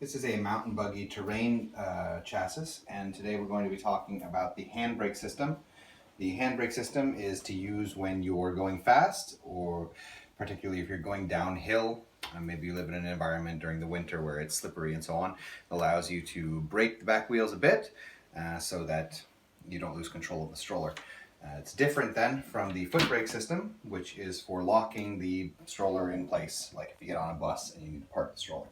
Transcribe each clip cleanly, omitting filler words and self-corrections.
This is a Mountain Buggy Terrain chassis, and today we're going to be talking about the handbrake system. The handbrake system is to use when you're going fast, or particularly if you're going downhill. Maybe you live in an environment during the winter where it's slippery and so on. It allows you to brake the back wheels a bit so that you don't lose control of the stroller. It's different then from the foot brake system, which is for locking the stroller in place, like if you get on a bus and you need to park the stroller.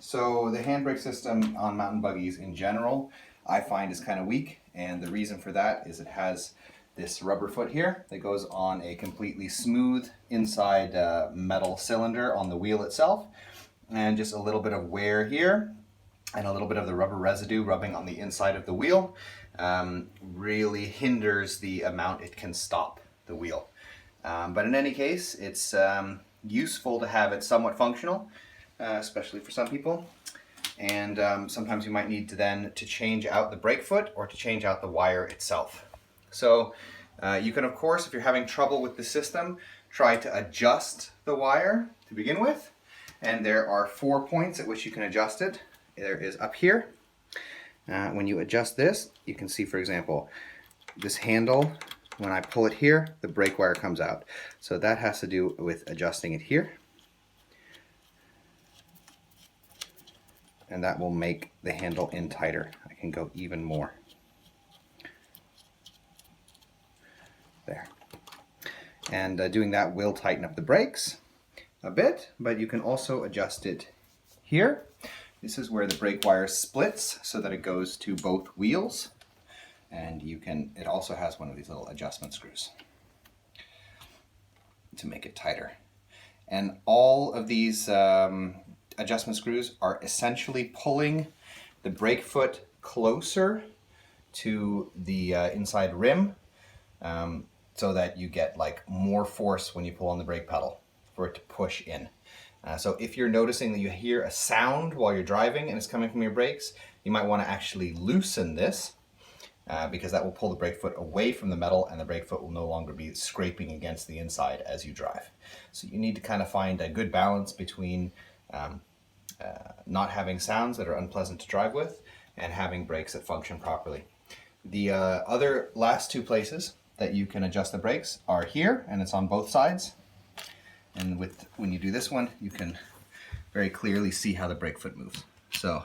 So the handbrake system on mountain buggies in general, I find is kind of weak, and the reason for that is it has this rubber foot here that goes on a completely smooth inside metal cylinder on the wheel itself, and just a little bit of wear here and a little bit of the rubber residue rubbing on the inside of the wheel really hinders the amount it can stop the wheel. But in any case, it's useful to have it somewhat functional. Especially for some people, and sometimes you might need to then change out the brake foot or to change out the wire itself. So you can, of course, if you're having trouble with the system, try to adjust the wire to begin with, and there are 4 points at which you can adjust it. There is up here. When you adjust this, you can see, for example, this handle, when I pull it here, the brake wire comes out. So that has to do with adjusting it here. And that will make the handle in tighter. I can go even more. There. And doing that will tighten up the brakes a bit, but you can also adjust it here. This is where the brake wire splits so that it goes to both wheels. And it also has one of these little adjustment screws to make it tighter. And all of these adjustment screws are essentially pulling the brake foot closer to the inside rim so that you get like more force when you pull on the brake pedal for it to push in. So if you're noticing that you hear a sound while you're driving and it's coming from your brakes, you might want to actually loosen this because that will pull the brake foot away from the metal, and the brake foot will no longer be scraping against the inside as you drive. So you need to kind of find a good balance between not having sounds that are unpleasant to drive with and having brakes that function properly. The other last two places that you can adjust the brakes are here, and it's on both sides. And when you do this one, you can very clearly see how the brake foot moves. So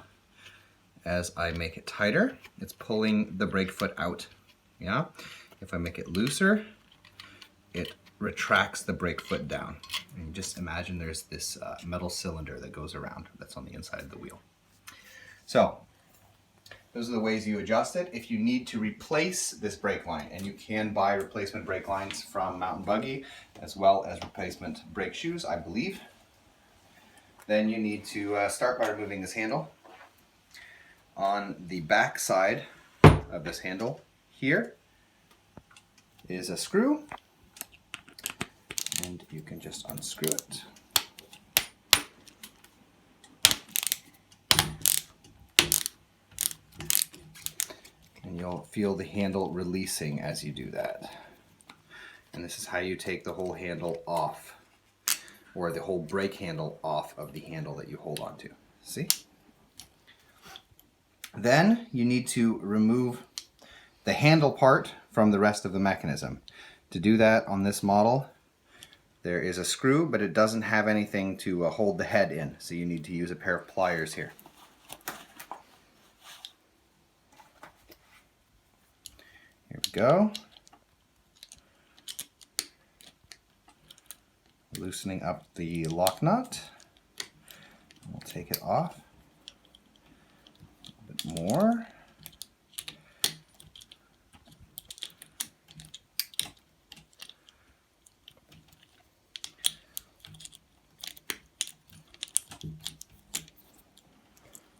as I make it tighter, it's pulling the brake foot out. Yeah. If I make it looser, it retracts the brake foot down. And just imagine there's this metal cylinder that goes around that's on the inside of the wheel. So those are the ways you adjust it. If you need to replace this brake line, and you can buy replacement brake lines from Mountain Buggy as well as replacement brake shoes, I believe, then you need to start by removing this handle. On the back side of this handle here is a screw, and you can just unscrew it. And you'll feel the handle releasing as you do that. And this is how you take the whole handle off, or the whole brake handle off of the handle that you hold on to. See? Then you need to remove the handle part from the rest of the mechanism. To do that on this model, there is a screw, but it doesn't have anything to hold the head in, so you need to use a pair of pliers here. Here we go. Loosening up the lock nut. We'll take it off a bit more.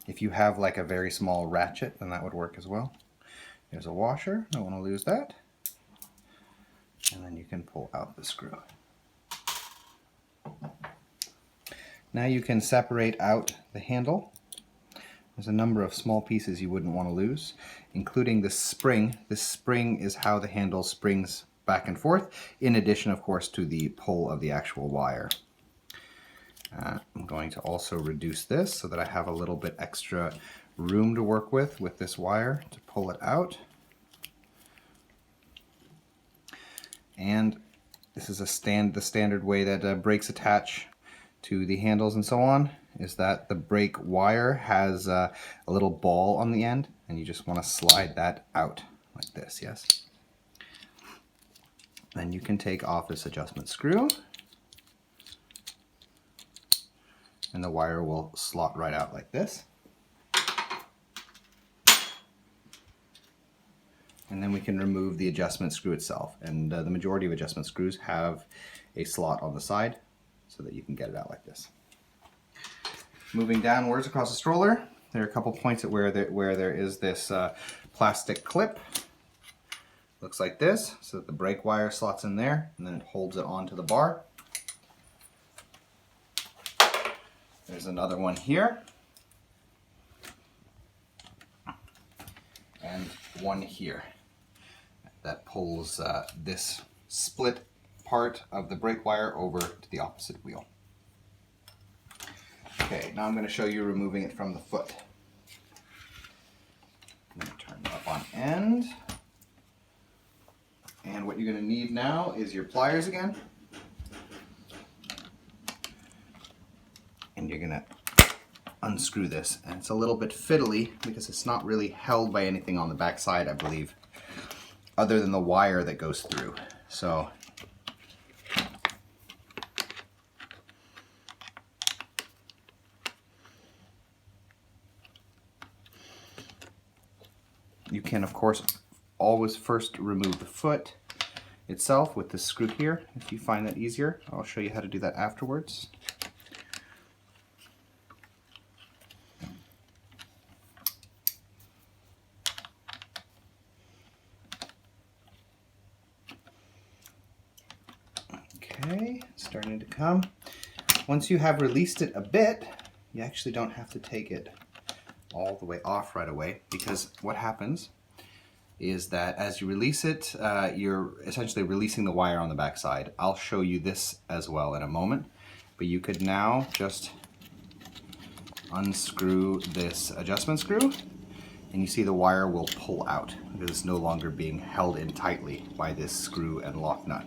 If you have like a very small ratchet, then that would work as well. There's a washer, don't want to lose that. And then you can pull out the screw. Now you can separate out the handle. There's a number of small pieces you wouldn't want to lose, including the spring. This spring is how the handle springs back and forth, in addition, of course, to the pull of the actual wire. I'm going to also reduce this so that I have a little bit extra room to work with this wire to pull it out. And this is the standard way that brakes attach to the handles and so on, is that the brake wire has a little ball on the end, and you just want to slide that out like this, yes? Then you can take off this adjustment screw, and the wire will slot right out like this. And then we can remove the adjustment screw itself. And the majority of adjustment screws have a slot on the side so that you can get it out like this. Moving downwards across the stroller, there are a couple points at where there is this plastic clip. Looks like this, so that the brake wire slots in there, and then it holds it onto the bar. There's another one here, and one here that pulls this split part of the brake wire over to the opposite wheel. Okay, now I'm going to show you removing it from the foot. I'm going to turn it up on end. And what you're going to need now is your pliers again. And you're going to unscrew this. And it's a little bit fiddly because it's not really held by anything on the back side, I believe, other than the wire that goes through. So you can, of course, always first remove the foot itself with this screw here if you find that easier. I'll show you how to do that afterwards. Okay, starting to come. Once you have released it a bit, you actually don't have to take it all the way off right away, because what happens is that as you release it, you're essentially releasing the wire on the back side. I'll show you this as well in a moment, but you could now just unscrew this adjustment screw, and you see the wire will pull out because it's no longer being held in tightly by this screw and lock nut.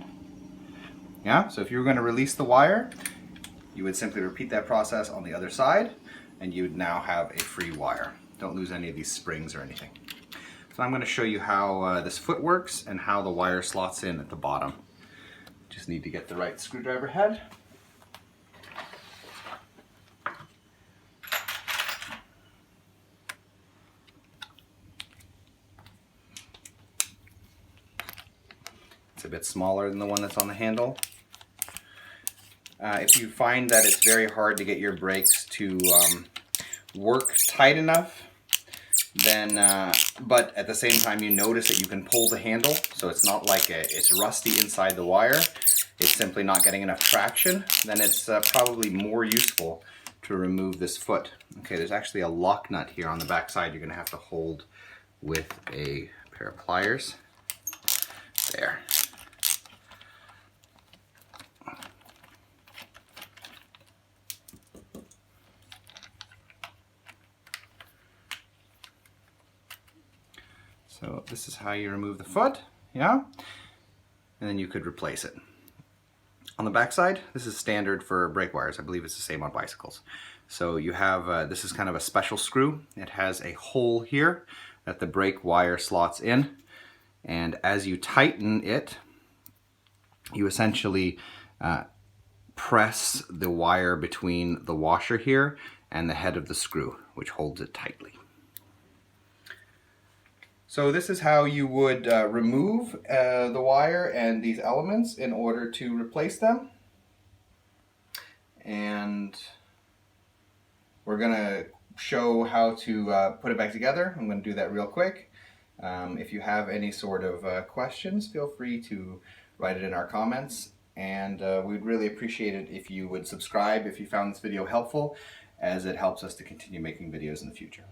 Yeah, so if you were going to release the wire, you would simply repeat that process on the other side, and you would now have a free wire. Don't lose any of these springs or anything. So I'm going to show you how this foot works and how the wire slots in at the bottom. Just need to get the right screwdriver head. It's a bit smaller than the one that's on the handle. If you find that it's very hard to get your brakes to work tight enough, then, but at the same time you notice that you can pull the handle, so it's not like it's rusty inside the wire, it's simply not getting enough traction, then it's probably more useful to remove this foot. Okay, there's actually a lock nut here on the back side you're going to have to hold with a pair of pliers. There. So this is how you remove the foot, yeah? And then you could replace it. On the back side, this is standard for brake wires. I believe it's the same on bicycles. So you have, this is kind of a special screw. It has a hole here that the brake wire slots in. And as you tighten it, you essentially press the wire between the washer here and the head of the screw, which holds it tightly. So this is how you would remove the wire and these elements in order to replace them. And we're going to show how to put it back together. I'm going to do that real quick. If you have any sort of questions, feel free to write it in our comments. And we'd really appreciate it if you would subscribe if you found this video helpful, as it helps us to continue making videos in the future.